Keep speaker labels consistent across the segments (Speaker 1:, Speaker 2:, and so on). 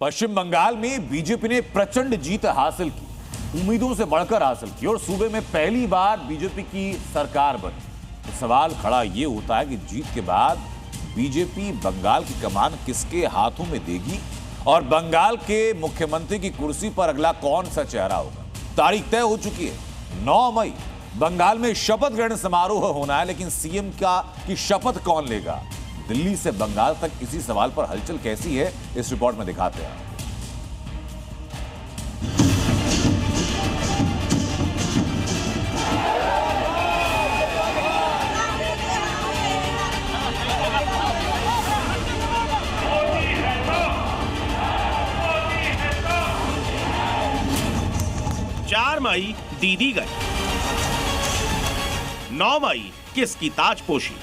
Speaker 1: पश्चिम बंगाल में बीजेपी ने प्रचंड जीत हासिल की, उम्मीदों से बढ़कर हासिल की और सूबे में पहली बार बीजेपी की सरकार बनी। तो सवाल खड़ा यह होता है कि जीत के बाद बीजेपी बंगाल की कमान किसके हाथों में देगी और बंगाल के मुख्यमंत्री की कुर्सी पर अगला कौन सा चेहरा होगा। तारीख तय हो चुकी है, 9 मई बंगाल में शपथ ग्रहण समारोह होना है, लेकिन सीएम की शपथ कौन लेगा? दिल्ली से बंगाल तक इसी सवाल पर हलचल कैसी है, इस रिपोर्ट में दिखाते हैं।
Speaker 2: 4 मई दीदी गई, 9 मई किसकी ताजपोशी।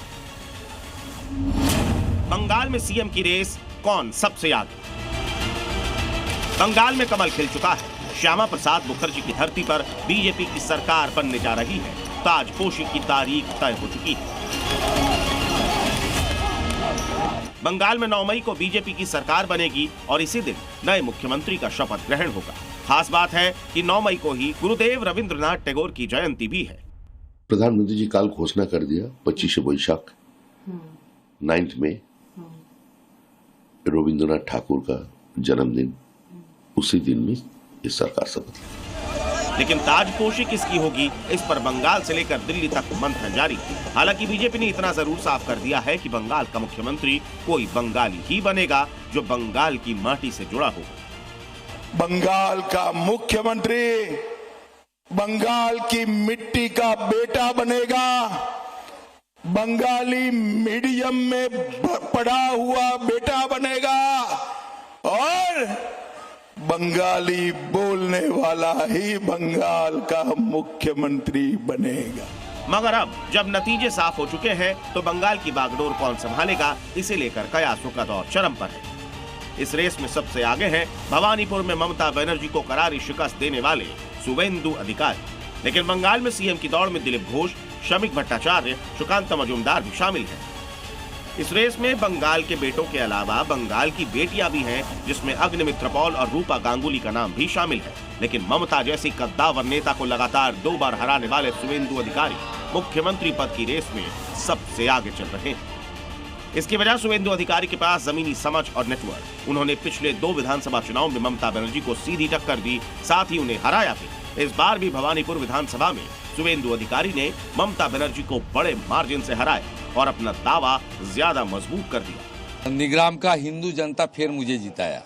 Speaker 2: बंगाल में सीएम की रेस कौन सबसे आगे? बंगाल में कमल खिल चुका है। श्यामा प्रसाद मुखर्जी की धरती पर बीजेपी की सरकार बनने जा रही है। ताजपोशी की तारीख तय हो चुकी है। बंगाल में 9 मई को बीजेपी की सरकार बनेगी और इसी दिन नए मुख्यमंत्री का शपथ ग्रहण होगा। खास बात है कि 9 मई को ही गुरुदेव रविंद्रनाथ टैगोर की जयंती भी है।
Speaker 3: प्रधानमंत्री जी काल घोषणा कर दिया 25 वैशाख 9 में रविंद्रनाथ ठाकुर का जन्मदिन, उसी दिन में इस सरकार शपथ।
Speaker 2: लेकिन ताजपोशी किसकी होगी, इस पर बंगाल से लेकर दिल्ली तक मंथन जारी। हालांकि बीजेपी ने इतना जरूर साफ कर दिया है कि बंगाल का मुख्यमंत्री कोई बंगाली ही बनेगा जो बंगाल की माटी से जुड़ा हो।
Speaker 4: बंगाल का मुख्यमंत्री बंगाल की मिट्टी का बेटा बनेगा, बंगाली मीडियम में पढ़ा हुआ बेटा बनेगा और बंगाली बोलने वाला ही बंगाल का मुख्यमंत्री बनेगा।
Speaker 2: मगर अब जब नतीजे साफ हो चुके हैं तो बंगाल की बागडोर कौन संभालेगा, इसे लेकर कयासों का दौर चरम पर है। इस रेस में सबसे आगे हैं भवानीपुर में ममता बनर्जी को करारी शिकस्त देने वाले शुवेंदु अधिकारी। लेकिन बंगाल में सीएम की दौड़ में दिलीप घोष, श्रमिक भट्टाचार्य, सुकांत मजूमदार भी शामिल हैं। इस रेस में बंगाल के बेटों के अलावा बंगाल की बेटियां भी हैं, जिसमें अग्निमित्र पॉल और रूपा गांगुली का नाम भी शामिल है। लेकिन ममता जैसी कद्दावर नेता को लगातार 2 बार हराने वाले शुवेंदु अधिकारी मुख्यमंत्री पद की रेस में सबसे आगे चल रहे हैं। इसकी वजह शुवेंदु अधिकारी के पास जमीनी समझ और नेटवर्क। उन्होंने पिछले 2 विधानसभा चुनाव में ममता बनर्जी को सीधी टक्कर दी, साथ ही उन्हें हराया भी। इस बार भी भवानीपुर विधानसभा में शुवेंदु अधिकारी ने ममता बनर्जी को बड़े मार्जिन से हराया और अपना दावा ज्यादा मजबूत कर दिया।
Speaker 5: नंदीग्राम का हिंदू जनता फिर मुझे जिताया,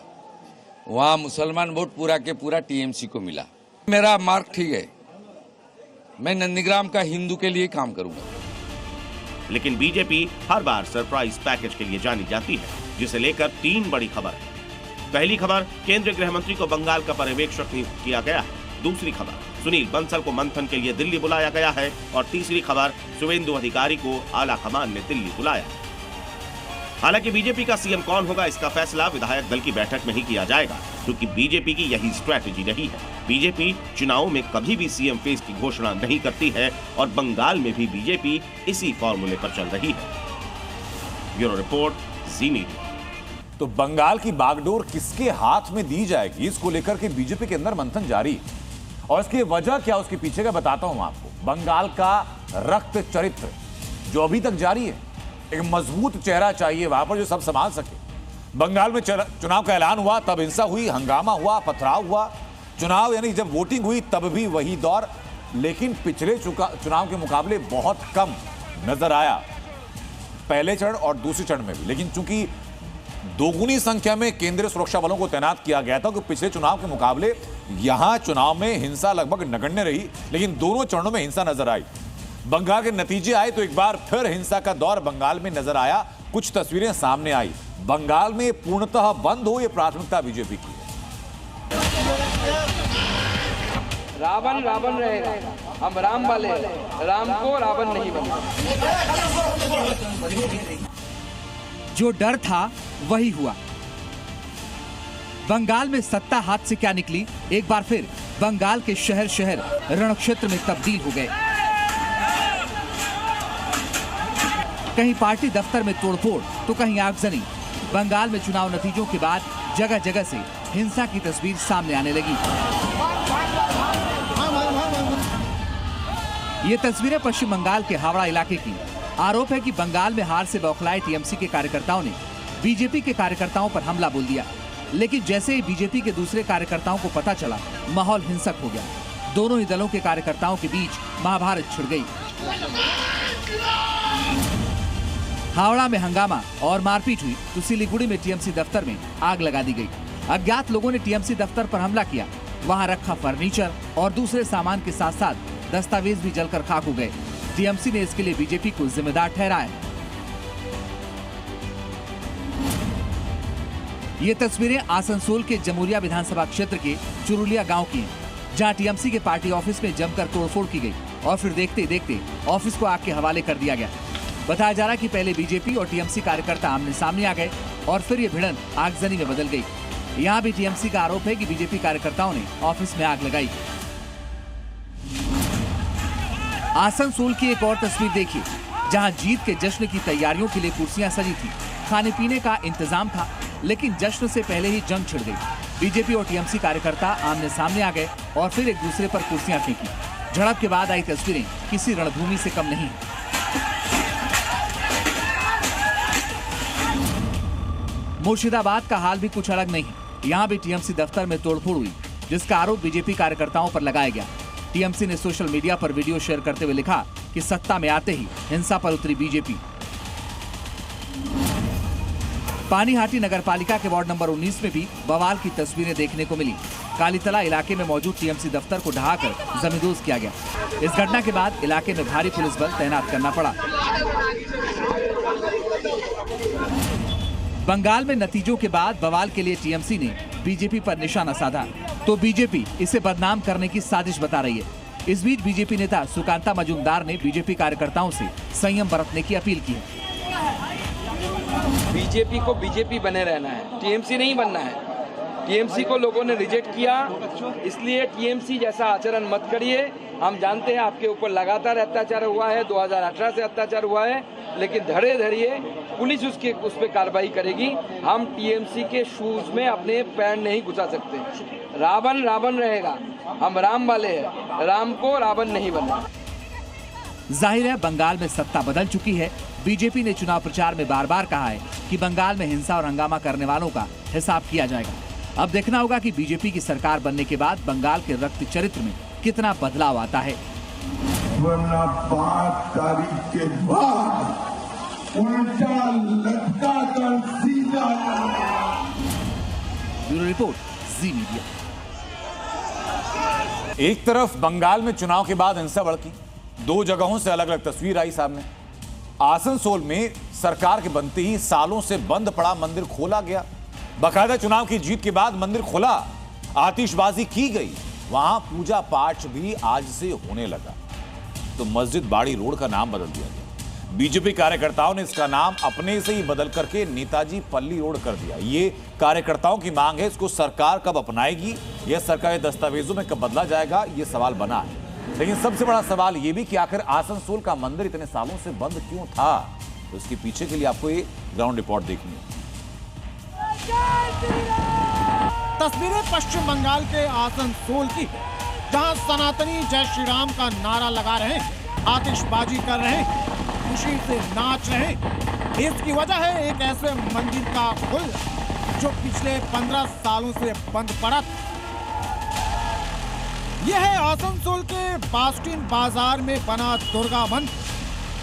Speaker 5: वहाँ मुसलमान वोट पूरा के पूरा टीएमसी को मिला। मेरा मार्क ठीक है, मैं नंदीग्राम का हिंदू के लिए काम करूंगा।
Speaker 2: लेकिन बीजेपी हर बार सरप्राइज पैकेज के लिए जानी जाती है, जिसे लेकर 3 बड़ी खबर है। पहली खबर, केंद्रीय गृह मंत्री को बंगाल का पर्यवेक्षक नियुक्त किया गया है। दूसरी खबर, सुनील बंसल को मंथन के लिए दिल्ली बुलाया गया है। और तीसरी खबर, शुवेंदु अधिकारी को आला कमान ने दिल्ली बुलाया। हालांकि बीजेपी का सीएम कौन होगा, इसका फैसला विधायक दल की बैठक में ही किया जाएगा, क्योंकि बीजेपी की यही स्ट्रैटेजी रही है। बीजेपी चुनाव में कभी भी सीएम फेस की घोषणा नहीं करती है और बंगाल में भी बीजेपी इसी फॉर्मूले पर चल रही है। ब्यूरो रिपोर्ट, जी मीडिया।
Speaker 1: तो बंगाल की बागडोर किसके हाथ में दी जाएगी, इसको लेकर के बीजेपी के अंदर मंथन जारी। और इसकी वजह क्या, उसके पीछे का बताता हूं आपको। बंगाल का रक्त चरित्र जो अभी तक जारी है, एक मजबूत चेहरा चाहिए वहां पर जो सब संभाल सके। बंगाल में चुनाव का ऐलान हुआ तब हिंसा हुई, हंगामा हुआ, पथराव हुआ। चुनाव यानी जब वोटिंग हुई तब भी वही दौर, लेकिन पिछले चुनाव के मुकाबले बहुत कम नजर आया, पहले चरण और दूसरे चरण में भी। लेकिन चूंकि दोगुनी संख्या में केंद्रीय सुरक्षा बलों को तैनात किया गया था, कि पिछले चुनाव के मुकाबले यहां चुनाव में हिंसा लगभग नगण्य रही, लेकिन दोनों चरणों में हिंसा नजर आई। बंगाल के नतीजे आए तो एक बार फिर हिंसा का दौर बंगाल में नजर आया। कुछ तस्वीरें सामने आई। बंगाल में पूर्णतः बंद हो, यह प्राथमिकता बीजेपी की है।
Speaker 6: रावण रावण रहेगा, हम राम वाले, राम को रावण नहीं बनेगा।
Speaker 7: जो डर था वही हुआ। बंगाल में सत्ता हाथ से क्या निकली, एक बार फिर बंगाल के शहर शहर रणक्षेत्र में तब्दील हो गए। कहीं पार्टी दफ्तर में तोड़फोड़ तो कहीं आगजनी। बंगाल में चुनाव नतीजों के बाद जगह जगह से हिंसा की तस्वीर सामने आने लगी। ये तस्वीरें पश्चिम बंगाल के हावड़ा इलाके की। आरोप है कि बंगाल में हार से बौखलाए टीएमसी के कार्यकर्ताओं ने बीजेपी के कार्यकर्ताओं पर हमला बोल दिया, लेकिन जैसे ही बीजेपी के दूसरे कार्यकर्ताओं को पता चला, माहौल हिंसक हो गया। दोनों ही दलों के कार्यकर्ताओं के बीच महाभारत छिड़ गई। हावड़ा में हंगामा और मारपीट हुई तो सिलीगुड़ी में टीएमसी दफ्तर में आग लगा दी गई। अज्ञात लोगों ने टीएमसी दफ्तर पर हमला किया। वहां रखा फर्नीचर और दूसरे सामान के साथ साथ दस्तावेज भी जलकर खाक हो गए। टीएमसी ने इसके लिए बीजेपी को जिम्मेदार ठहराया। ये तस्वीरें आसनसोल के जमुरिया विधानसभा क्षेत्र के चुरुलिया गांव की हैं, जहां टीएमसी के पार्टी ऑफिस में जमकर तोड़फोड़ की गई और फिर देखते देखते ऑफिस को आग के हवाले कर दिया गया। बताया जा रहा है कि पहले बीजेपी और टीएमसी कार्यकर्ता आमने सामने आ गए और फिर ये भिड़ंत आगजनी में बदल गई। यहाँ भी टीएमसी का आरोप है कि बीजेपी कार्यकर्ताओं ने ऑफिस में आग लगाई। आसनसोल की एक और तस्वीर देखिए, जहां जीत के जश्न की तैयारियों के लिए कुर्सियां सजी थी, खाने पीने का इंतजाम था, लेकिन जश्न से पहले ही जंग छिड़ गई। बीजेपी और टीएमसी कार्यकर्ता आमने सामने आ गए और फिर एक दूसरे पर कुर्सियां फेंकी। झड़प के बाद आई तस्वीरें किसी रणभूमि से कम नहीं। मुर्शिदाबाद का हाल भी कुछ अलग नहीं। यहाँ भी टीएमसी दफ्तर में तोड़फोड़ हुई, जिसका आरोप बीजेपी कार्यकर्ताओं पर लगाया गया। टीएमसी ने सोशल मीडिया पर वीडियो शेयर करते हुए लिखा कि सत्ता में आते ही हिंसा पर उतरी बीजेपी। पानीहाटी नगरपालिका के वार्ड नंबर 19 में भी बवाल की तस्वीरें देखने को मिली। कालीतला इलाके में मौजूद टीएमसी दफ्तर को ढहाकर जमींदोज किया गया। इस घटना के बाद इलाके में भारी पुलिस बल तैनात करना पड़ा। बंगाल में नतीजों के बाद बवाल के लिए टीएमसी ने बीजेपी पर निशाना साधा, तो बीजेपी इसे बदनाम करने की साजिश बता रही है। इस बीच बीजेपी नेता सुकांता मजूमदार ने बीजेपी कार्यकर्ताओं से संयम बरतने की अपील की है।
Speaker 6: बीजेपी को बीजेपी बने रहना है, टीएमसी नहीं बनना है। टीएमसी को लोगों ने रिजेक्ट किया, इसलिए टीएमसी जैसा आचरण मत करिए। हम जानते हैं आपके ऊपर लगातार अत्याचार हुआ है, 2018 से अत्याचार हुआ है, लेकिन धड़े धड़िए पुलिस उस पर कार्रवाई करेगी। हम टीएमसी के शूज में अपने पैर नहीं घुसा सकते। रावण रावण रहेगा, हम राम वाले हैं, राम को रावण नहीं बनना।
Speaker 7: जाहिर है बंगाल में सत्ता बदल चुकी है। बीजेपी ने चुनाव प्रचार में बार बार कहा है कि बंगाल में हिंसा और हंगामा करने वालों का हिसाब किया जाएगा। अब देखना होगा कि बीजेपी की सरकार बनने के बाद बंगाल के रक्त चरित्र में कितना बदलाव आता है।
Speaker 4: वरना 5 तारीख के बाद उल्टा लटका कर सीधा।
Speaker 7: ब्यूरो रिपोर्ट, जी मीडिया।
Speaker 1: एक तरफ बंगाल में चुनाव के बाद हिंसा भड़की, 2 जगहों से अलग अलग तस्वीर आई सामने। आसनसोल में सरकार के बनते ही सालों से बंद पड़ा मंदिर खोला गया। बाकायदा चुनाव की जीत के बाद मंदिर खुला, आतिशबाजी की गई, वहां पूजा पाठ भी आज से होने लगा। तो मस्जिद बाड़ी रोड का नाम बदल दिया गया। बीजेपी कार्यकर्ताओं ने इसका नाम अपने से ही बदल करके नेताजी पल्ली रोड कर दिया। ये कार्यकर्ताओं की मांग है, इसको सरकार कब अपनाएगी, यह सरकारी दस्तावेजों में कब बदला जाएगा, यह सवाल बना है। लेकिन सबसे बड़ा सवाल यह भी कि आखिर आसनसोल का मंदिर इतने सालों से बंद क्यों था। तो इसके पीछे के लिए आपको ये ग्राउंड रिपोर्ट देखनी है।
Speaker 8: तस्वीरें पश्चिम बंगाल के आसनसोल की, जहां सनातनी जय श्री राम का नारा लगा रहे हैं, आतिशबाजी कर रहे हैं, खुशी से नाच रहे हैं। इसकी वजह है एक ऐसे मंदिर का पुल जो पिछले 15 सालों से बंद पड़ा था। यह है आसनसोल के बास्टिन बाजार में बना दुर्गा मंदिर,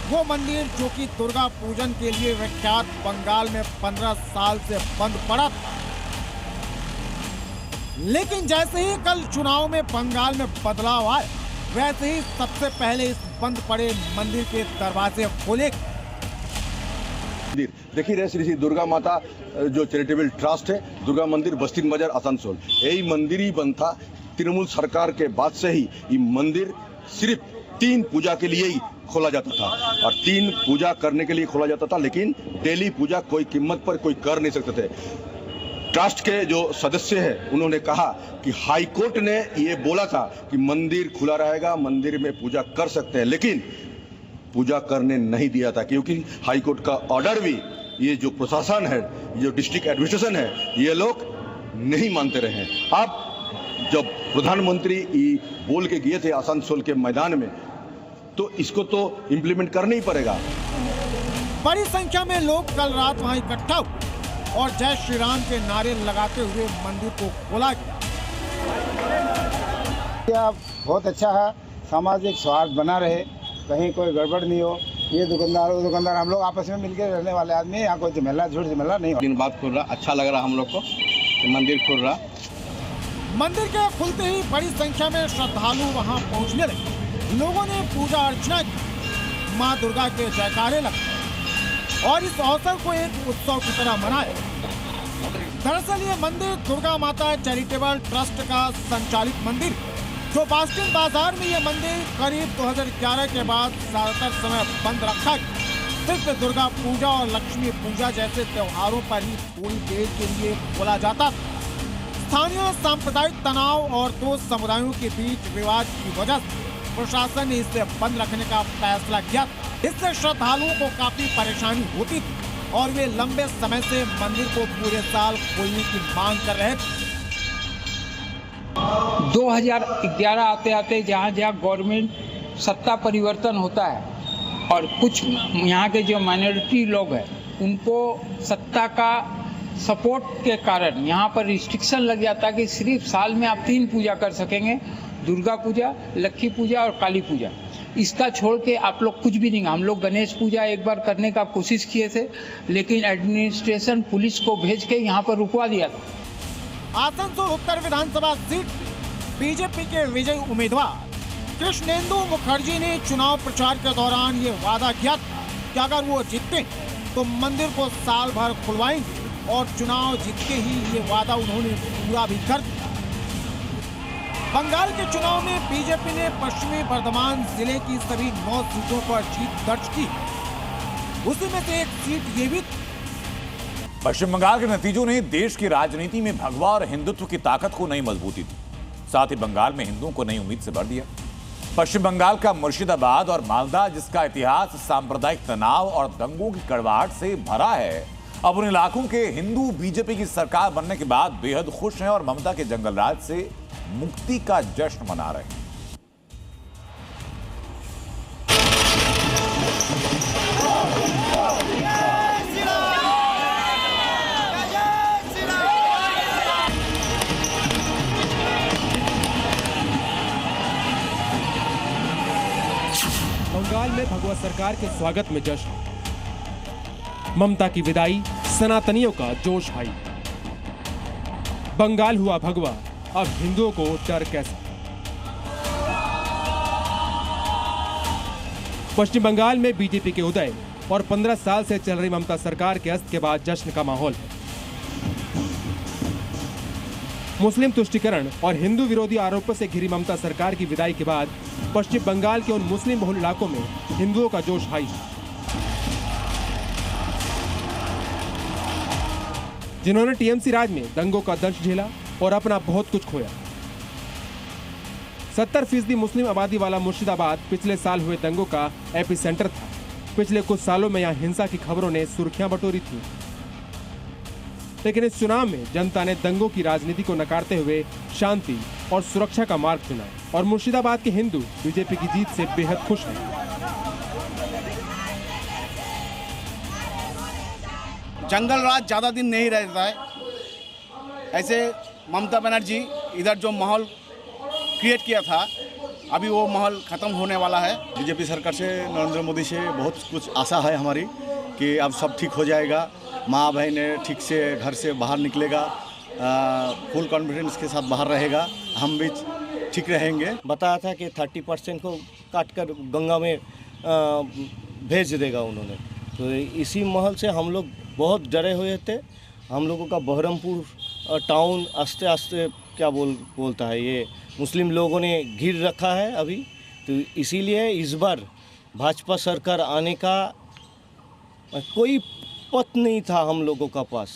Speaker 8: वो मंदिर जो कि दुर्गा पूजन के लिए विख्यात बंगाल में 15 साल से बंद पड़ा था। लेकिन जैसे ही कल चुनाव में बंगाल में बदलाव आए, वैसे ही सबसे पहले इस बंद पड़े मंदिर के दरवाजे खोले।
Speaker 9: देखिए रहे श्री दुर्गा माता जो चैरिटेबल ट्रस्ट है, दुर्गा मंदिर बस्तिन बाजार आसनसोल, यही मंदिर ही बंद था। तृणमूल सरकार के बाद से ही ये मंदिर सिर्फ 3 पूजा के लिए ही खोला जाता था और 3 पूजा करने के लिए खोला जाता था, लेकिन डेली पूजा कोई कीमत पर कोई कर नहीं सकते थे। ट्रस्ट के जो सदस्य हैं उन्होंने कहा कि हाई कोर्ट ने ये बोला था कि मंदिर खुला रहेगा, मंदिर में पूजा कर सकते हैं, लेकिन पूजा करने नहीं दिया था, क्योंकि हाई कोर्ट का ऑर्डर भी ये जो प्रशासन है, जो डिस्ट्रिक्ट एडमिनिस्ट्रेशन है, ये लोग नहीं मानते रहे हैं। आप जब प्रधानमंत्री बोल के गए थे आसनसोल के मैदान में, तो इसको तो इम्प्लीमेंट करना ही पड़ेगा।
Speaker 8: बड़ी संख्या में लोग कल रात वहां इकट्ठा हुए और जय श्री राम के नारे लगाते हुए मंदिर को खोला गया।
Speaker 10: बहुत अच्छा है, सामाजिक सौहार्द बना रहे, कहीं कोई गड़बड़ नहीं हो। ये दुकानदार वो दुकानदार हम लोग आपस में मिलकर रहने वाले आदमी, यहाँ कोई झमेला झूठ झमेला नहीं हो।
Speaker 11: दिन बाद खुल रहा, अच्छा लग रहा हम लोग को कि मंदिर खुल रहा।
Speaker 8: मंदिर के खुलते ही बड़ी संख्या में श्रद्धालु वहां पहुंचने लगे। लोगों ने पूजा अर्चना की, मां दुर्गा के जयकारे लगाए और इस अवसर को एक उत्सव की तरह मनाया। दरअसल ये मंदिर दुर्गा माता चैरिटेबल ट्रस्ट का संचालित मंदिर, जो बास्टिन बाजार में ये मंदिर करीब 2011 के बाद ज्यादातर समय बंद रखा गया। सिर्फ दुर्गा पूजा और लक्ष्मी पूजा जैसे त्योहारों पर ही थोड़ी देर के लिए खोला जाता था। स्थानीय सांप्रदायिक तनाव और दो समुदायों के बीच विवाद की वजह से प्रशासन ने इसे बंद रखने का फैसला किया। इससे श्रद्धालुओं को काफी परेशानी होती थी और वे लंबे समय से मंदिर को पूरे साल खोलने की मांग कर रहे थे।
Speaker 12: 2011 आते आते जहाँ गवर्नमेंट सत्ता परिवर्तन होता है और कुछ यहाँ के जो माइनॉरिटी लोग हैं उनको सत्ता का सपोर्ट के कारण यहाँ पर रिस्ट्रिक्शन लग जाता है कि सिर्फ साल में आप 3 पूजा कर सकेंगे, दुर्गा पूजा, लक्ष्मी पूजा और काली पूजा। इसका छोड़ के आप लोग कुछ भी नहीं। हम लोग गणेश पूजा एक बार करने का कोशिश किए थे, लेकिन एडमिनिस्ट्रेशन पुलिस को भेज के यहाँ पर रुकवा दिया था।
Speaker 8: आसनसोल उत्तर विधानसभा सीट बीजेपी के विजयी उम्मीदवार कृष्णेंदु मुखर्जी ने चुनाव प्रचार के दौरान ये वादा किया था कि अगर वो जीतते तो मंदिर को साल भर खुलवाएंगे और चुनाव जीत के ही ये वादा उन्होंने पूरा भी कर दिया। बंगाल के चुनाव में बीजेपी ने पश्चिमी बर्धमान जिले की सभी 9 सीटों पर जीत दर्ज की। उसी में से एक सीट ये भी।
Speaker 1: पश्चिम बंगाल के नतीजों ने देश की राजनीति में भगवा और हिंदुत्व की ताकत को नई मजबूती दी, साथ ही बंगाल में हिंदुओं को नई उम्मीद से भर दिया। पश्चिम बंगाल का मुर्शिदाबाद और मालदा, जिसका इतिहास सांप्रदायिक तनाव और दंगों की कड़वाहट से भरा है, अब उन इलाकों के हिंदू बीजेपी की सरकार बनने के बाद बेहद खुश हैं और ममता के जंगल राज से मुक्ति का जश्न मना रहे हैं।
Speaker 13: बंगाल में भगवा सरकार के स्वागत में जश्न, ममता की विदाई, सनातनियों का जोश भाई। बंगाल हुआ भगवा, अब हिंदुओं को डर कैसा। पश्चिम बंगाल में बीजेपी के उदय और 15 साल से चल रही ममता सरकार के अस्त के बाद जश्न का माहौल है। मुस्लिम तुष्टीकरण और हिंदू विरोधी आरोपों से घिरी ममता सरकार की विदाई के बाद पश्चिम बंगाल के उन मुस्लिम बहुल इलाकों में हिंदुओं का जोश हाई है, जिन्होंने टीएमसी राज में दंगों का दंश झेला और अपना बहुत कुछ खोया। 70% मुस्लिम आबादी वाला मुर्शिदाबाद पिछले साल हुए दंगों का एपिसेंटर था। पिछले कुछ सालों में यहाँ हिंसा की खबरों ने सुर्खियां बटोरी थी, लेकिन इस चुनाव में जनता ने दंगों की राजनीति को नकारते हुए शांति और सुरक्षा का मार्ग चुना और मुर्शिदाबाद के हिंदू बीजेपी की जीत से बेहद खुश हैं।
Speaker 11: जंगल राज ज्यादा दिन नहीं रहता है। ऐसे ममता बनर्जी इधर जो माहौल क्रिएट किया था, अभी वो माहौल खत्म होने वाला है।
Speaker 9: बीजेपी सरकार से, नरेंद्र मोदी से बहुत कुछ आशा है हमारी कि अब सब ठीक हो जाएगा, माँ बहन ठीक से घर से बाहर निकलेगा, फुल कॉन्फिडेंस के साथ बाहर रहेगा, हम भी ठीक रहेंगे।
Speaker 14: बताया था कि 30% को काट कर गंगा में भेज देगा उन्होंने, तो इसी माहौल से हम लोग बहुत डरे हुए थे। हम लोगों का बहरमपुर टाउन आस्ते आस्ते क्या बोलता है, ये मुस्लिम लोगों ने घेर रखा है अभी, तो इसीलिए इस बार भाजपा सरकार आने का कोई पथ नहीं था हम लोगों का पास।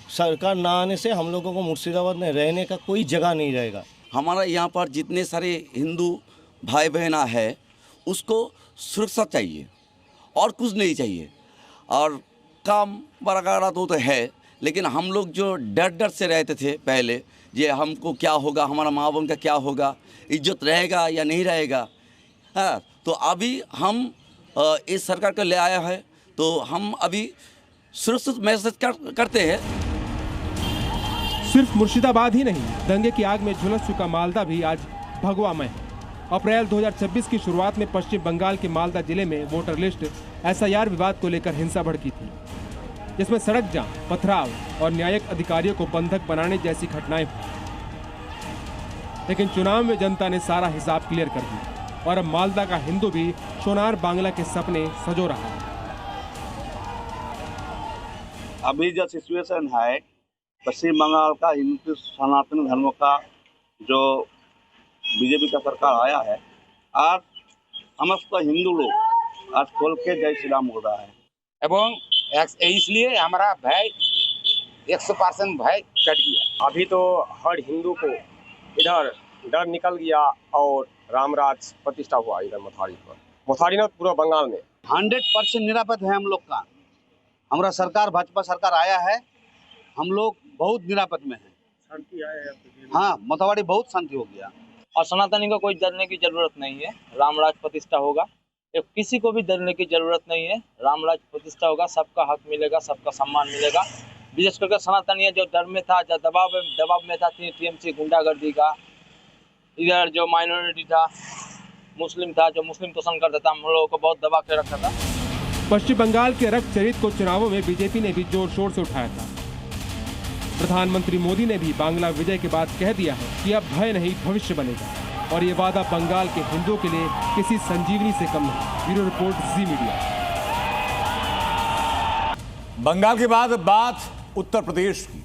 Speaker 14: सरकार ना आने से हम लोगों को मुर्शिदाबाद में रहने का कोई जगह नहीं रहेगा।
Speaker 15: हमारा यहाँ पर जितने सारे हिंदू भाई बहना है उसको सुरक्षा चाहिए और कुछ नहीं चाहिए। और काम बरकरार तो है, लेकिन हम लोग जो डर से रहते थे पहले, ये हमको क्या होगा, हमारा माँ बाप का क्या होगा, इज्जत रहेगा या नहीं रहेगा। हाँ, तो अभी हम इस सरकार को ले आया है, तो हम अभी सुरक्षित महसूस करते हैं।
Speaker 13: सिर्फ मुर्शिदाबाद ही नहीं, दंगे की आग में झुलस चुका मालदा भी आज भगवा में है। अप्रैल 2026 की शुरुआत में पश्चिम बंगाल के मालदा जिले में वोटर लिस्ट SIR विवाद को लेकर हिंसा भड़की थी, जिसमें सड़क जाम, पथराव और न्यायिक अधिकारियों को बंधक बनाने जैसी घटनाएं हुई। लेकिन चुनाव में जनता ने सारा हिसाब क्लियर कर दिया और अब मालदा का हिंदू भी सोनार बांग्ला के सपने सजो रहा है।
Speaker 16: अभी जो सिचुएशन है पश्चिम बंगाल का हिंदू सनातन धर्म का जो बीजेपी का सरकार आया है, आज समस्त हिंदू लोग आज खोल के जय श्री राम हो रहा है
Speaker 17: एवं इसलिए हमारा भय 100% भय कट गया।
Speaker 18: अभी तो हर हिंदू को इधर डर निकल गया और रामराज प्रतिष्ठा हुआ इधर मोथारी पर, मोथारी ना पूरा बंगाल में
Speaker 16: 100% निरापद है हम लोग का। हमारा सरकार भाजपा सरकार आया है, हम लोग बहुत निरापद में है, शांति आया। हाँ, मोथारी बहुत शांति हो गया
Speaker 19: और सनातनी को कोई डरने की जरूरत नहीं है। रामराज प्रतिष्ठा होगा, किसी को भी डरने की जरूरत नहीं है। रामराज प्रतिष्ठा होगा, सबका हक मिलेगा, सबका सम्मान मिलेगा। विशेष करके सनातनी जो डर में था, जो दबाव में था TMC गुंडागर्दी का, इधर जो माइनॉरिटी था, मुस्लिम था, जो मुस्लिम पसंद करता था, हम लोगों को बहुत दबा के रखा था।
Speaker 13: पश्चिम बंगाल के रक्त चरित को चुनावों में बीजेपी ने भी जोर शोर से उठाया था। प्रधानमंत्री मोदी ने भी बांग्ला विजय के बाद कह दिया है कि अब भय नहीं भविष्य बनेगा, और ये वादा बंगाल के हिंदुओं के लिए किसी संजीवनी से कम नहीं। ब्यूरो रिपोर्ट, जी मीडिया।
Speaker 1: बंगाल के बाद बात उत्तर प्रदेश की।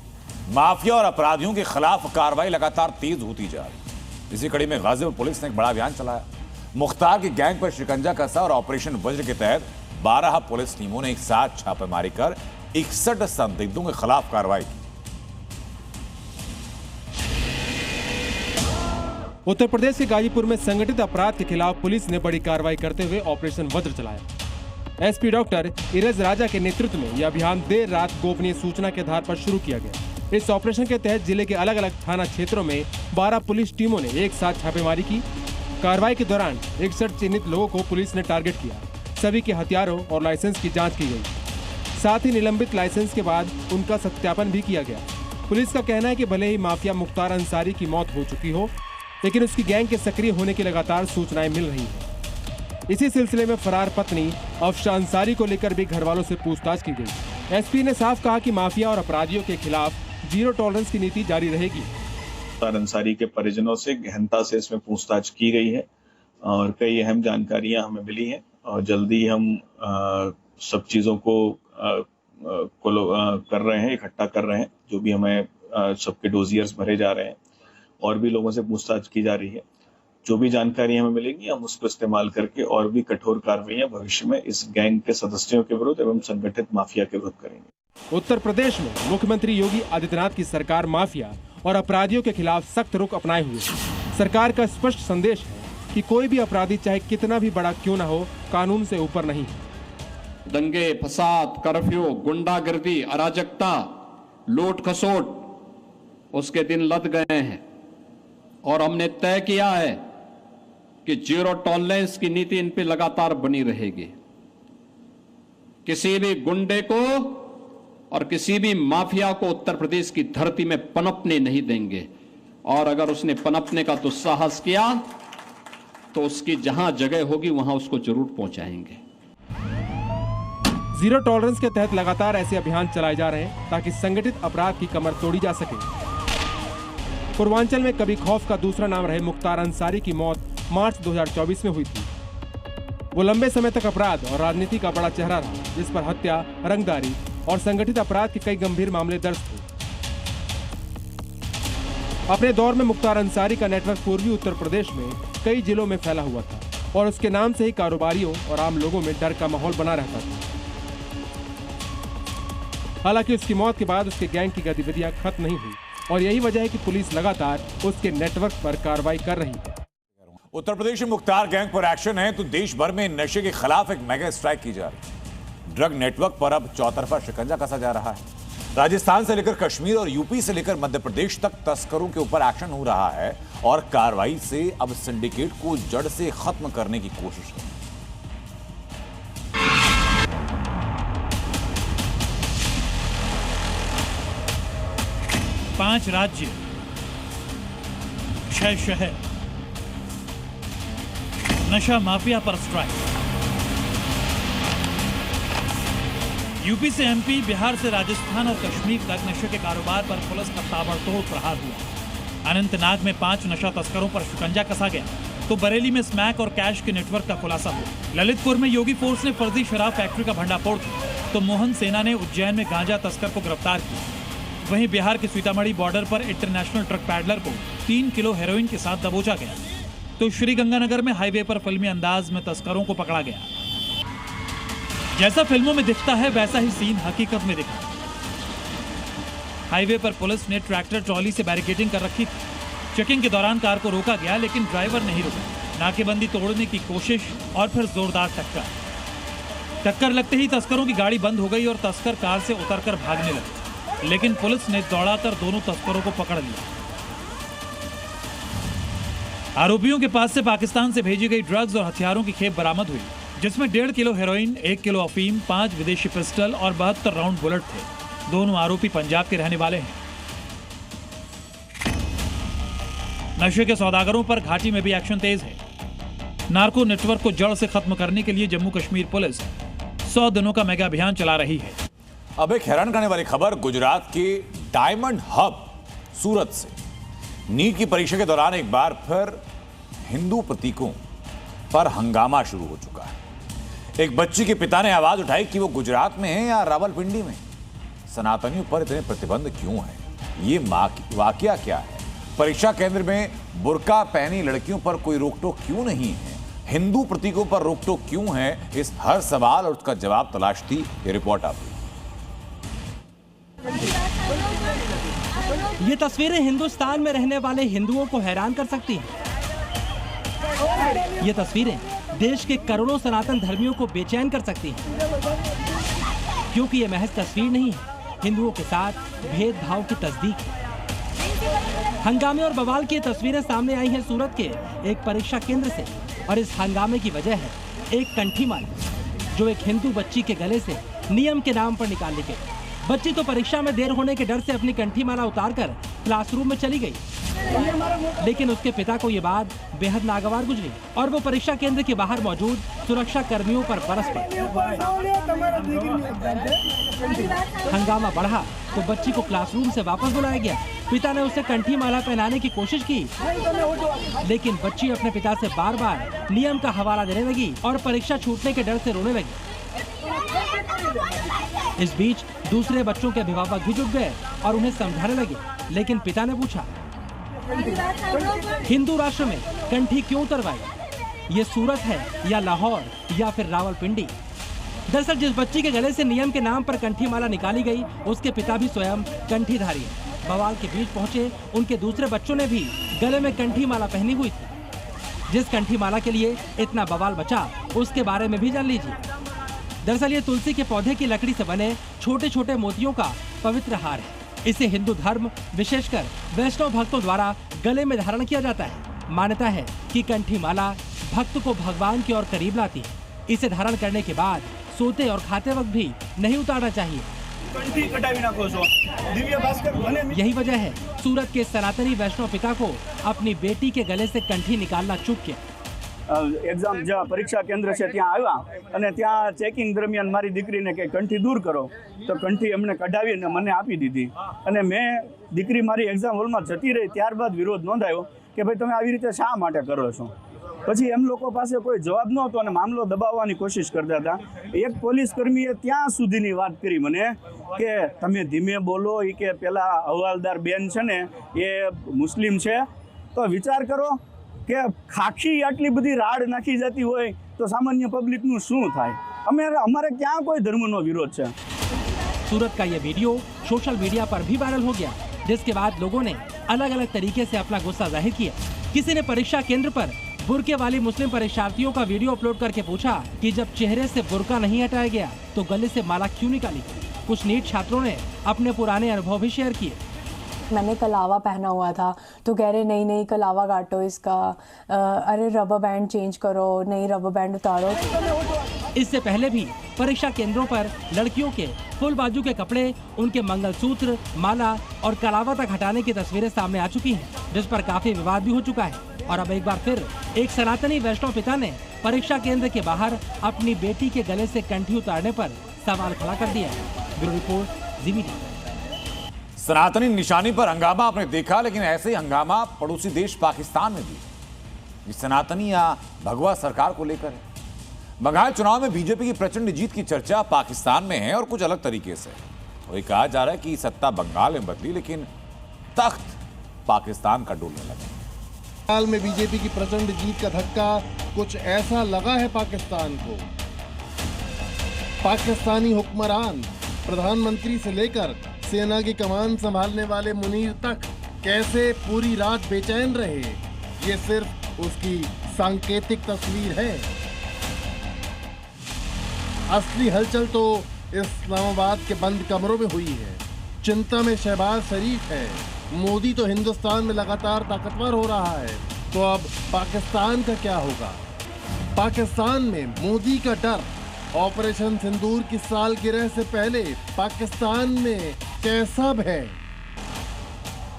Speaker 1: माफिया और अपराधियों के खिलाफ कार्रवाई लगातार तेज होती जा रही। इसी कड़ी में गाजियाबाद पुलिस ने एक बड़ा अभियान चलाया। मुख्तार की गैंग पर शिकंजा कसा और ऑपरेशन वज्र के तहत 12 पुलिस टीमों ने एक साथ छापेमारी कर 61 संदिग्धों के खिलाफ कार्रवाई की।
Speaker 13: उत्तर प्रदेश के गाजीपुर में संगठित अपराध के खिलाफ पुलिस ने बड़ी कार्रवाई करते हुए ऑपरेशन वज्र चलाया। SP डॉक्टर इरज राजा के नेतृत्व में यह अभियान देर रात गोपनीय सूचना के आधार पर शुरू किया गया। इस ऑपरेशन के तहत जिले के अलग अलग थाना क्षेत्रों में 12 पुलिस टीमों ने एक साथ छापेमारी की। कार्रवाई के दौरान 61 चिन्हित लोगों को पुलिस ने टारगेट किया। सभी के हथियारों और लाइसेंस की जाँच की गई। साथ ही निलंबित लाइसेंस के बाद उनका सत्यापन भी किया गया। पुलिस का कहना है कि भले ही माफिया मुख्तार अंसारी की मौत हो चुकी हो, लेकिन उसकी गैंग के सक्रिय होने की लगातार सूचनाएं मिल रही हैं। इसी सिलसिले में फरार पत्नी अफशा अंसारी को लेकर भी घर वालों से पूछताछ की गई। SP ने साफ कहा कि माफिया और अपराधियों के खिलाफ जीरो टॉलरेंस की नीति जारी रहेगी।
Speaker 20: मुख्तार अंसारी के परिजनों से गहनता से इसमें पूछताछ की गई है और कई अहम जानकारियां हमें मिली हैं और जल्दी हम सब चीजों को कर रहे हैं, इकट्ठा कर रहे हैं। जो भी हमें सबके डोजियर्स भरे जा रहे हैं और भी लोगों से पूछताछ की जा रही है। जो भी जानकारी हमें मिलेगी हम उसको इस्तेमाल करके और भी कठोर कार्रवाइयां भविष्य में इस गैंग के सदस्यों के विरुद्ध एवं संगठित माफिया के विरुद्ध करेंगे।
Speaker 13: उत्तर प्रदेश में मुख्यमंत्री योगी आदित्यनाथ की सरकार माफिया और अपराधियों के खिलाफ सख्त रुख अपनाए हुए है। सरकार का स्पष्ट संदेश है कि कोई भी अपराधी चाहे कितना भी बड़ा क्यों न हो, कानून से ऊपर नहीं है।
Speaker 21: दंगे, फसाद, कर्फ्यू, गुंडागर्दी, अराजकता, लूट खसोट, उसके दिन लद गए हैं और हमने तय किया है कि जीरो टॉलरेंस की नीति इन पे लगातार बनी रहेगी। किसी भी गुंडे को और किसी भी माफिया को उत्तर प्रदेश की धरती में पनपने नहीं देंगे और अगर उसने पनपने का दुस्साहस किया तो उसकी जहां जगह होगी वहां उसको जरूर पहुंचाएंगे।
Speaker 13: जीरो टॉलरेंस के तहत लगातार ऐसे अभियान चलाए जा रहे हैं ताकि संगठित अपराध की कमर तोड़ी जा सके। पूर्वांचल में कभी खौफ का दूसरा नाम रहे मुख्तार अंसारी की मौत मार्च 2024 में हुई थी। वो लंबे समय तक अपराध और राजनीति का बड़ा चेहरा रहा, जिस पर हत्या, रंगदारी और संगठित अपराध के कई गंभीर मामले दर्ज थे। अपने दौर में मुख्तार अंसारी का नेटवर्क पूर्वी उत्तर प्रदेश में कई जिलों में फैला हुआ था और उसके नाम से ही कारोबारियों और आम लोगों में डर का माहौल बना रहता था। हालांकि उसकी मौत के बाद उसके गैंग की गतिविधियां खत्म नहीं हुई और यही वजह है कि पुलिस लगातार उसके नेटवर्क पर कार्रवाई कर रही है।
Speaker 1: उत्तर प्रदेश में मुख्तार गैंग पर एक्शन है तो देश भर में नशे के खिलाफ एक मेगा स्ट्राइक की जा रही है। ड्रग नेटवर्क पर अब चौतरफा शिकंजा कसा जा रहा है। राजस्थान से लेकर कश्मीर और यूपी से लेकर मध्य प्रदेश तक तस्करों के ऊपर एक्शन हो रहा है और कार्रवाई से अब सिंडिकेट को जड़ से खत्म करने की कोशिश है।
Speaker 3: पांच राज्य, 6 शहर, नशा माफिया पर स्ट्राइक। यूपी से एमपी, बिहार से राजस्थान और कश्मीर तक नशे के कारोबार पर पुलिस का ताबड़तोड़ प्रहार हुआ। अनंतनाग में 5 नशा तस्करों पर शिकंजा कसा गया तो बरेली में स्मैक और कैश के नेटवर्क का खुलासा हुआ। ललितपुर में योगी फोर्स ने फर्जी शराब फैक्ट्री का भंडाफोड़ किया तो मोहन सेना ने उज्जैन में गांजा तस्कर को गिरफ्तार किया। वहीं बिहार के सीतामढ़ी बॉर्डर पर इंटरनेशनल ट्रक पैडलर को 3 किलो हेरोइन के साथ दबोचा गया तो श्रीगंगानगर में हाईवे पर फिल्मी अंदाज में तस्करों को पकड़ा गया। जैसा फिल्मों में दिखता है वैसा ही सीन हकीकत में दिखा। हाईवे पर पुलिस ने ट्रैक्टर ट्रॉली से बैरिकेडिंग कर रखी थी। चेकिंग के दौरान कार को रोका गया लेकिन ड्राइवर नहीं रुका। नाकेबंदी तोड़ने की कोशिश और फिर जोरदार टक्कर लगते ही तस्करों की गाड़ी बंद हो गई और तस्कर कार से उतरकर भागने लगे, लेकिन पुलिस ने दौड़ाकर दोनों तस्करों को पकड़ लिया। आरोपियों के पास से पाकिस्तान से भेजी गई ड्रग्स और हथियारों की खेप बरामद हुई, जिसमें 1.5 किलो हेरोइन, 1 किलो अफीम, 5 विदेशी पिस्टल और 72 राउंड बुलेट थे। दोनों आरोपी पंजाब के रहने वाले हैं। नशे के सौदागरों पर घाटी में भी एक्शन तेज है। नार्को नेटवर्क को जड़ से खत्म करने के लिए जम्मू कश्मीर पुलिस 100 दिनों का मेगा अभियान चला रही है।
Speaker 1: अब एक हैरान करने वाली खबर गुजरात के डायमंड हब सूरत से। नीट की परीक्षा के दौरान एक बार फिर हिंदू प्रतीकों पर हंगामा शुरू हो चुका है। एक बच्ची के पिता ने आवाज उठाई कि वो गुजरात में है या रावलपिंडी में। सनातनियों पर इतने प्रतिबंध क्यों है? ये वाकया क्या है? परीक्षा केंद्र में बुर्का पहनी लड़कियों पर कोई रोकटोक क्यों नहीं है? हिंदू प्रतीकों पर रोकटोक क्यों है? इस हर सवाल और उसका जवाब तलाशती ये रिपोर्ट आप।
Speaker 22: ये तस्वीरें हिंदुस्तान में रहने वाले हिंदुओं को हैरान कर सकती हैं। ये तस्वीरें देश के करोड़ों सनातन धर्मियों को बेचैन कर सकती हैं, क्योंकि ये महज तस्वीर नहीं है, हिंदुओं के साथ भेदभाव की तस्दीक है। हंगामे और बवाल की तस्वीरें सामने आई हैं सूरत के एक परीक्षा केंद्र से, और इस हंगामे की वजह है एक कंठी माला जो एक हिंदू बच्ची के गले से नियम के नाम पर निकाल ली गई। बच्ची तो परीक्षा में देर होने के डर से अपनी कंठी माला उतारकर क्लासरूम में चली गई, लेकिन उसके पिता को ये बात बेहद नागवार गुजरी और वो परीक्षा केंद्र के बाहर मौजूद सुरक्षा कर्मियों पर बरस पड़े। हंगामा बढ़ा तो बच्ची को क्लासरूम से वापस बुलाया गया। पिता ने उसे कंठी माला पहनाने की कोशिश की, लेकिन बच्ची अपने पिता से बार बार नियम का हवाला देने लगी और परीक्षा छूटने के डर से रोने लगी। इस बीच दूसरे बच्चों के अभिभावक भी जुट गए और उन्हें समझाने लगे, लेकिन पिता ने पूछा, हिंदू राष्ट्र में कंठी क्यों उतरवाई? ये सूरत है या लाहौर या फिर रावलपिंडी? दरअसल जिस बच्ची के गले से नियम के नाम पर कंठी माला निकाली गई, उसके पिता भी स्वयं कंठीधारी है। बवाल के बीच पहुंचे उनके दूसरे बच्चों ने भी गले में कंठी माला पहनी हुई थी। जिस कंठी माला के लिए इतना बवाल बचा, उसके बारे में भी जान लीजिए। दरअसल ये तुलसी के पौधे की लकड़ी से बने छोटे छोटे मोतियों का पवित्र हार है। इसे हिंदू धर्म विशेषकर वैष्णव भक्तों द्वारा गले में धारण किया जाता है। मान्यता है कि कंठी माला भक्त को भगवान की ओर करीब लाती है। इसे धारण करने के बाद सोते और खाते वक्त भी नहीं उतारना चाहिए। यही वजह है सूरत के सनातनी वैष्णव पिता को अपनी बेटी के गले से कंठी निकालना चूक गया।
Speaker 23: એક્ઝામ જ્યાં પરીક્ષા કેન્દ્ર છે ત્યાં આવ્યા અને ત્યાં ચેકિંગ દરમિયાન મારી દીકરીને કે કંઠી દૂર કરો તો કંઠી એમણે કઢાવીને મને આપી દીધી અને મેં દીકરી મારી એક્ઝામ હોલમાં જતી રહી ત્યારબાદ વિરોધ નોંધાયો કે ભાઈ તમે આવી રીતે શા માટે કરો છો? પછી એમ લોકો પાસે કોઈ જવાબ નહોતો અને મામલો દબાવવાની કોશિશ કરતા હતા। એક પોલીસ કર્મીએ ત્યાં સુધીની વાત કરી મને કે તમે ધીમે બોલો, એ કે પેલા હવાલદાર બેન છે ને એ મુસ્લિમ છે, તો વિચાર કરો કે ખાખી આટલી બધી રાડ નાખી જતી હોય તો સામાન્ય પબ્લિકનું શું થાય? અમારે ક્યાં કોઈ ધર્મનો વિરોધ છે?
Speaker 22: सूरत का ये वीडियो सोशल मीडिया पर भी वायरल हो गया, जिसके बाद लोगों ने अलग अलग तरीके से अपना गुस्सा जाहिर किया। किसी ने परीक्षा केंद्र पर बुर्के वाली मुस्लिम परीक्षार्थियों का वीडियो अपलोड करके पूछा कि जब चेहरे से बुर्का नहीं हटाया गया तो गले से माला क्यों निकाली? कुछ नीट छात्रों ने अपने पुराने अनुभव भी शेयर किए।
Speaker 2: मैंने कलावा पहना हुआ था तो कह रहे नहीं कलावा काटो इसका, अरे रबर बैंड चेंज करो, नहीं रबर बैंड उतारो।
Speaker 22: इससे पहले भी परीक्षा केंद्रों पर लड़कियों के फुल बाजू के कपड़े, उनके मंगलसूत्र, माला और कलावा तक हटाने की तस्वीरें सामने आ चुकी हैं, जिस पर काफी विवाद भी हो चुका है। और अब एक बार फिर एक सनातनी वैष्णव पिता ने परीक्षा केंद्र के बाहर अपनी बेटी के गले से कंठी उतारने पर सवाल खड़ा कर दिया है। ब्यूरो रिपोर्ट, ज़ी मीडिया।
Speaker 1: सनातनी निशानी पर हंगामा आपने देखा, लेकिन ऐसे ही हंगामा पड़ोसी देश पाकिस्तान में भी इस सनातनी या भगवा सरकार को लेकर है। बंगाल चुनाव में बीजेपी की प्रचंड जीत की चर्चा पाकिस्तान में है और कुछ अलग तरीके से। वही कहा जा रहा है कि सत्ता बंगाल में बदली, लेकिन तख्त पाकिस्तान का डोलने लगा।
Speaker 5: बंगाल में बीजेपी की प्रचंड जीत का धक्का कुछ ऐसा लगा है पाकिस्तान को। पाकिस्तानी हुक्मरान, प्रधानमंत्री से लेकर सेना की कमान संभालने वाले मुनीर तक कैसे पूरी रात बेचैन रहे, ये सिर्फ उसकी सांकेतिक तस्वीर है। असली हलचल तो इस्लामाबाद के बंद कमरों में हुई है। चिंता में शहबाज शरीफ है। मोदी तो हिंदुस्तान में लगातार ताकतवर हो रहा है, तो अब पाकिस्तान का क्या होगा? पाकिस्तान में मोदी का डर, ऑपरेशन सिंदूर की सालगिरह से पहले पाकिस्तान में कैसा भय?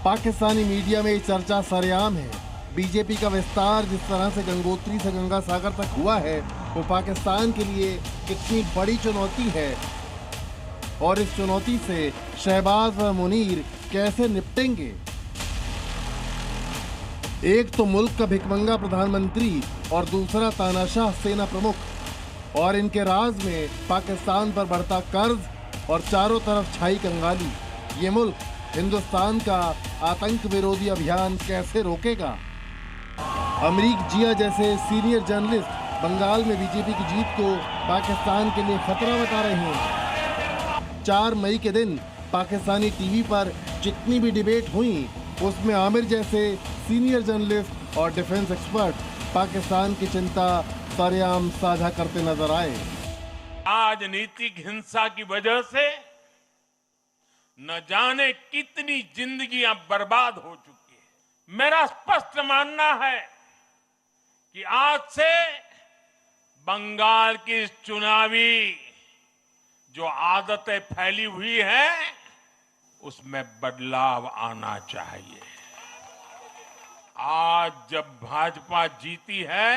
Speaker 5: पाकिस्तानी मीडिया में ये चर्चा सरेआम है। बीजेपी का विस्तार जिस तरह से गंगोत्री से गंगा सागर तक हुआ है, वो पाकिस्तान के लिए कितनी बड़ी चुनौती है और इस चुनौती से शहबाज व मुनीर कैसे निपटेंगे? एक तो मुल्क का भिखमंगा प्रधानमंत्री और दूसरा तानाशाह सेना प्रमुख, और इनके राज में पाकिस्तान पर बढ़ता कर्ज और चारों तरफ छाई कंगाली। ये मुल्क हिंदुस्तान का आतंक विरोधी अभियान कैसे रोकेगा? अमरीक जिया जैसे सीनियर जर्नलिस्ट बंगाल में बीजेपी की जीत को पाकिस्तान के लिए खतरा बता रहे हैं। 4 मई के दिन पाकिस्तानी टीवी पर जितनी भी डिबेट हुई, उसमें आमिर जैसे सीनियर जर्नलिस्ट और डिफेंस एक्सपर्ट पाकिस्तान की चिंता सरेआम साझा करते नजर आए।
Speaker 6: राजनीतिक हिंसा की वजह से न जाने कितनी जिंदगियां बर्बाद हो चुकी है। मेरा स्पष्ट मानना है कि आज से बंगाल की चुनावी जो आदतें फैली हुई है, उसमें बदलाव आना चाहिए। आज जब भाजपा जीती है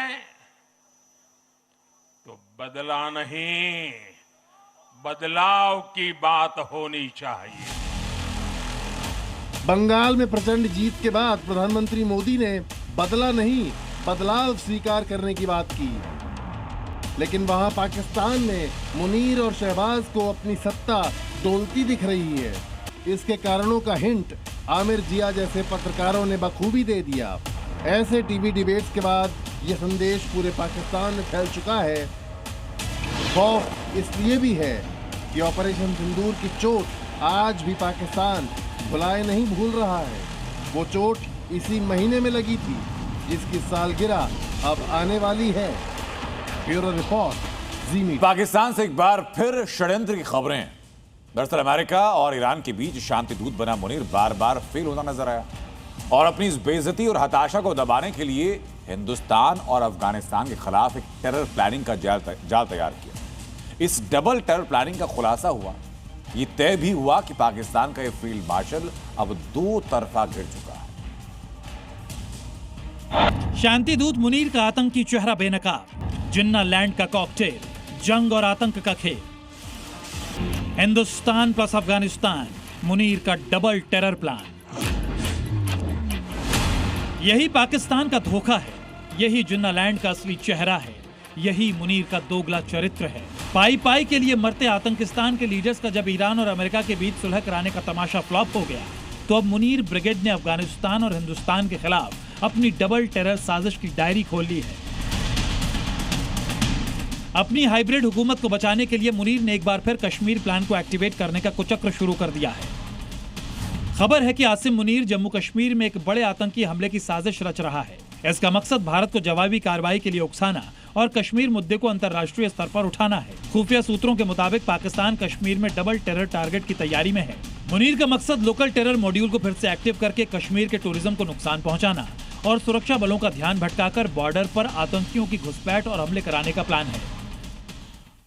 Speaker 6: तो बदला नहीं, बदलाव की बात होनी चाहिए।
Speaker 5: बंगाल में प्रचंड जीत के बाद प्रधानमंत्री मोदी ने बदला नहीं, बदलाव स्वीकार करने की बात की, लेकिन वहां पाकिस्तान में मुनीर और शहबाज को अपनी सत्ता डोलती दिख रही है। इसके कारणों का हिंट आमिर जिया जैसे पत्रकारों ने बखूबी दे दिया। ऐसे टीवी डिबेट्स के बाद यह संदेश पूरे पाकिस्तान में फैल चुका है। खौफ इसलिए भी है कि ऑपरेशन सिंदूर की चोट आज भी पाकिस्तान भुलाए नहीं भूल रहा है। वो चोट इसी महीने में लगी थी, जिसकी सालगिरह अब आने वाली है। ब्यूरो रिपोर्ट, ज़ी मीडिया।
Speaker 1: पाकिस्तान से एक बार फिर षड्यंत्र की खबरें। दरअसल अमेरिका और ईरान के बीच शांति दूत बना मुनीर बार बार फेल होता नजर आया और अपनी इस बेइज्जती और हताशा को दबाने के लिए हिंदुस्तान और अफगानिस्तान के खिलाफ एक टेरर प्लानिंग का जाल तैयार किया। इस डबल टेरर प्लानिंग का खुलासा हुआ। ये तय भी हुआ कि पाकिस्तान का ये फील्ड मार्शल अब 2 तरफा गिर चुका है।
Speaker 3: शांति दूत मुनीर का आतंकी चेहरा बेनकाब, जिन्ना लैंड का कॉकटेल, जंग और आतंक का खेल। हिंदुस्तान प्लस अफगानिस्तान, मुनीर का डबल टेरर प्लान। यही पाकिस्तान का धोखा है, यही जिन्ना लैंड का असली चेहरा है, यही मुनीर का दोगला चरित्र है। पाई पाई के लिए मरते आतंकिस्तान के लीडर्स का जब ईरान और अमेरिका के बीच सुलह कराने का तमाशा फ्लॉप हो गया, तो अब मुनीर ब्रिगेड ने अफगानिस्तान और हिंदुस्तान के खिलाफ अपनी डबल टेरर साजिश की डायरी खोल ली है। अपनी हाइब्रिड हुकूमत को बचाने के लिए मुनीर ने एक बार फिर कश्मीर प्लान को एक्टिवेट करने का कुचक्र शुरू कर दिया है। खबर है कि आसिम मुनीर जम्मू कश्मीर में एक बड़े आतंकी हमले की साजिश रच रहा है। इसका मकसद भारत को जवाबी कार्रवाई के लिए उकसाना और कश्मीर मुद्दे को अंतर्राष्ट्रीय स्तर पर उठाना है। खुफिया सूत्रों के मुताबिक पाकिस्तान कश्मीर में डबल टेरर टारगेट की तैयारी में है। मुनीर का मकसद लोकल टेरर मॉड्यूल को फिर से एक्टिव करके कश्मीर के टूरिज्म को नुकसान पहुंचाना और सुरक्षा बलों का ध्यान भटकाकर बॉर्डर पर आतंकियों की घुसपैठ और हमले कराने का प्लान है।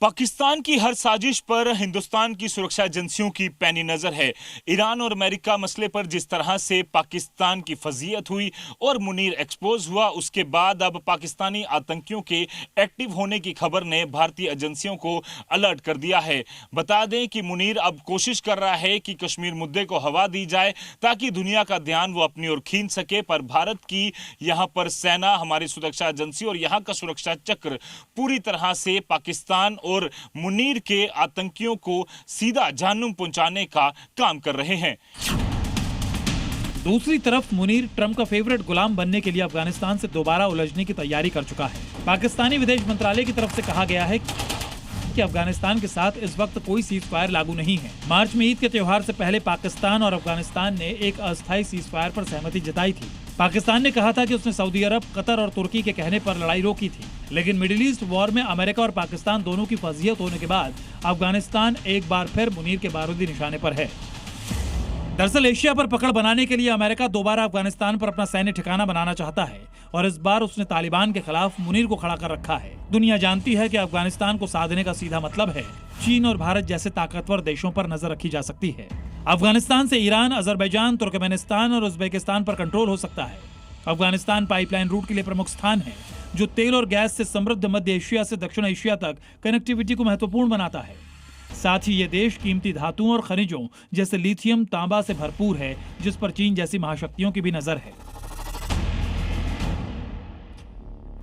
Speaker 4: पाकिस्तान की हर साजिश पर हिंदुस्तान की सुरक्षा एजेंसियों की पैनी नजर है। ईरान और अमेरिका मसले पर जिस तरह से पाकिस्तान की फजीयत हुई और मुनीर एक्सपोज हुआ, उसके बाद अब पाकिस्तानी आतंकियों के एक्टिव होने की खबर ने भारतीय एजेंसियों को अलर्ट कर दिया है। बता दें कि मुनीर अब कोशिश कर रहा है कि कश्मीर मुद्दे को हवा दी जाए ताकि दुनिया का ध्यान वो अपनी ओर खींच सके, पर भारत की यहाँ पर सेना, हमारी सुरक्षा एजेंसी और यहाँ का सुरक्षा चक्र पूरी तरह से पाकिस्तान और मुनीर के आतंकियों को सीधा जानूम पहुंचाने का काम कर रहे हैं।
Speaker 3: दूसरी तरफ मुनीर ट्रंप का फेवरेट गुलाम बनने के लिए अफगानिस्तान से दोबारा उलझने की तैयारी कर चुका है। पाकिस्तानी विदेश मंत्रालय की तरफ से कहा गया है कि अफगानिस्तान के साथ इस वक्त कोई सीज फायर लागू नहीं है। मार्च में ईद के त्योहार से पहले पाकिस्तान और अफगानिस्तान ने एक अस्थायी सीज फायर पर सहमति जताई थी। पाकिस्तान ने कहा था कि उसने सऊदी अरब, कतर और तुर्की के कहने पर लड़ाई रोकी थी, लेकिन मिडिल ईस्ट वॉर में अमेरिका और पाकिस्तान दोनों की फजीयत होने के बाद अफगानिस्तान एक बार फिर मुनीर के बारूदी निशाने पर है। दरअसल एशिया पर पकड़ बनाने के लिए अमेरिका दोबारा अफगानिस्तान पर अपना सैन्य ठिकाना बनाना चाहता है और इस बार उसने तालिबान के खिलाफ मुनीर को खड़ा कर रखा है। दुनिया जानती है कि अफगानिस्तान को साधने का सीधा मतलब है चीन और भारत जैसे ताकतवर देशों पर नजर रखी जा सकती है। अफगानिस्तान से ईरान, अजरबैजान, तुर्कमेनिस्तान और उज्बेकिस्तान पर कंट्रोल हो सकता है। अफगानिस्तान पाइपलाइन रूट के लिए प्रमुख स्थान है जो तेल और गैस से समृद्ध मध्य एशिया से दक्षिण एशिया तक कनेक्टिविटी को महत्वपूर्ण बनाता है। साथ ही ये देश कीमती धातुओं और खनिजों जैसे लिथियम, तांबा से भरपूर है, जिस पर चीन जैसी महाशक्तियों की भी नजर है।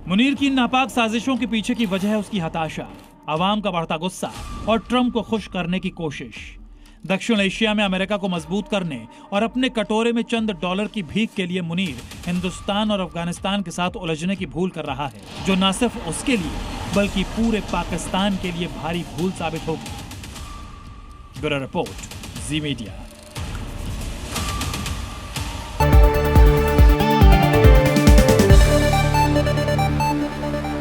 Speaker 3: मुनीर की नापाक साजिशों के पीछे की वजह है उसकी हताशा, आवाम का बढ़ता गुस्सा और ट्रंप को खुश करने की कोशिश। दक्षिण एशिया में अमेरिका को मजबूत करने और अपने कटोरे में चंद डॉलर की भीख के लिए मुनीर हिंदुस्तान और अफगानिस्तान के साथ उलझने की भूल कर रहा है, जो न सिर्फ उसके लिए बल्कि पूरे पाकिस्तान के लिए भारी भूल साबित होगी। ब्यूरो रिपोर्ट, जी मीडिया।